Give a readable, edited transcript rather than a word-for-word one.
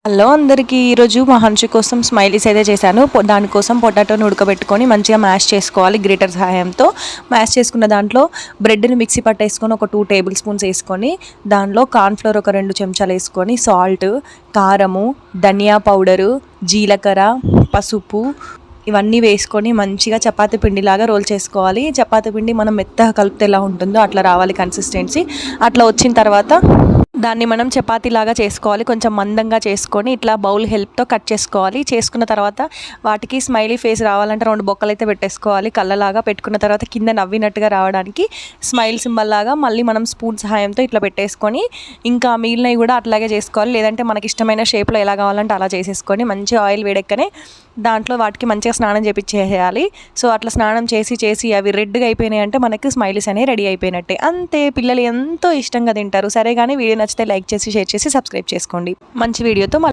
Hello అందరికీ ఈరోజు మా హంచు కోసం స్మైలీస్ అయితే చేశాను. దానికోసం పొటాటోని ఉడకబెట్టుకొని మంచిగా మ్యాష్ చేసుకోవాలి గ్రేటర్ సహాయంతో. మ్యాష్ చేసుకున్న దాంట్లో బ్రెడ్ని మిక్సీ పట్టేసుకొని ఒక 2 టేబుల్ స్పూన్స్ వేసుకొని దాంట్లో కార్న్ఫ్లోర్ ఒక 2 చెంచాలు వేసుకొని సాల్ట్, కారము, ధనియా పౌడరు, జీలకర్ర, పసుపు ఇవన్నీ వేసుకొని మంచిగా చపాతీ పిండిలాగా రోల్ చేసుకోవాలి. చపాతీ పిండి మనం మెత్తగా కలిపితే ఎలా ఉంటుందో అట్లా రావాలి కన్సిస్టెన్సీ. అట్లా వచ్చిన తర్వాత దాన్ని మనం చపాతీలాగా చేసుకోవాలి. కొంచెం మందంగా చేసుకొని ఇట్లా బౌల్ హెల్ప్తో కట్ చేసుకోవాలి. చేసుకున్న తర్వాత వాటికి స్మైలీ ఫేస్ రావాలంటే 2 బొక్కలు అయితే పెట్టేసుకోవాలి. కళ్ళలాగా పెట్టుకున్న తర్వాత కింద నవ్వినట్టుగా రావడానికి స్మైల్ సింబల్ లాగా మళ్ళీ మనం స్పూన్ సహాయంతో ఇట్లా పెట్టేసుకొని ఇంకా మిగిలినవి కూడా అట్లాగే చేసుకోవాలి. లేదంటే మనకి ఇష్టమైన షేప్లో ఎలా కావాలంటే అలా చేసేసుకొని మంచి ఆయిల్ వేడెక్కనే దాంట్లో వాటికి మంచిగా స్నానం చేపించేయాలి. సో అట్లా స్నానం చేసి అవి రెడ్గా అయిపోయినాయి అంటే మనకి స్మైలీస్ అనేవి రెడీ అయిపోయినట్టే. అంతే, పిల్లలు ఎంతో ఇష్టంగా తింటారు. సరే కానీ వీడియో నచ్చితే లైక్ చేసి షేర్ చేసి సబ్స్క్రైబ్ చేసుకోండి. మంచి వీడియోతో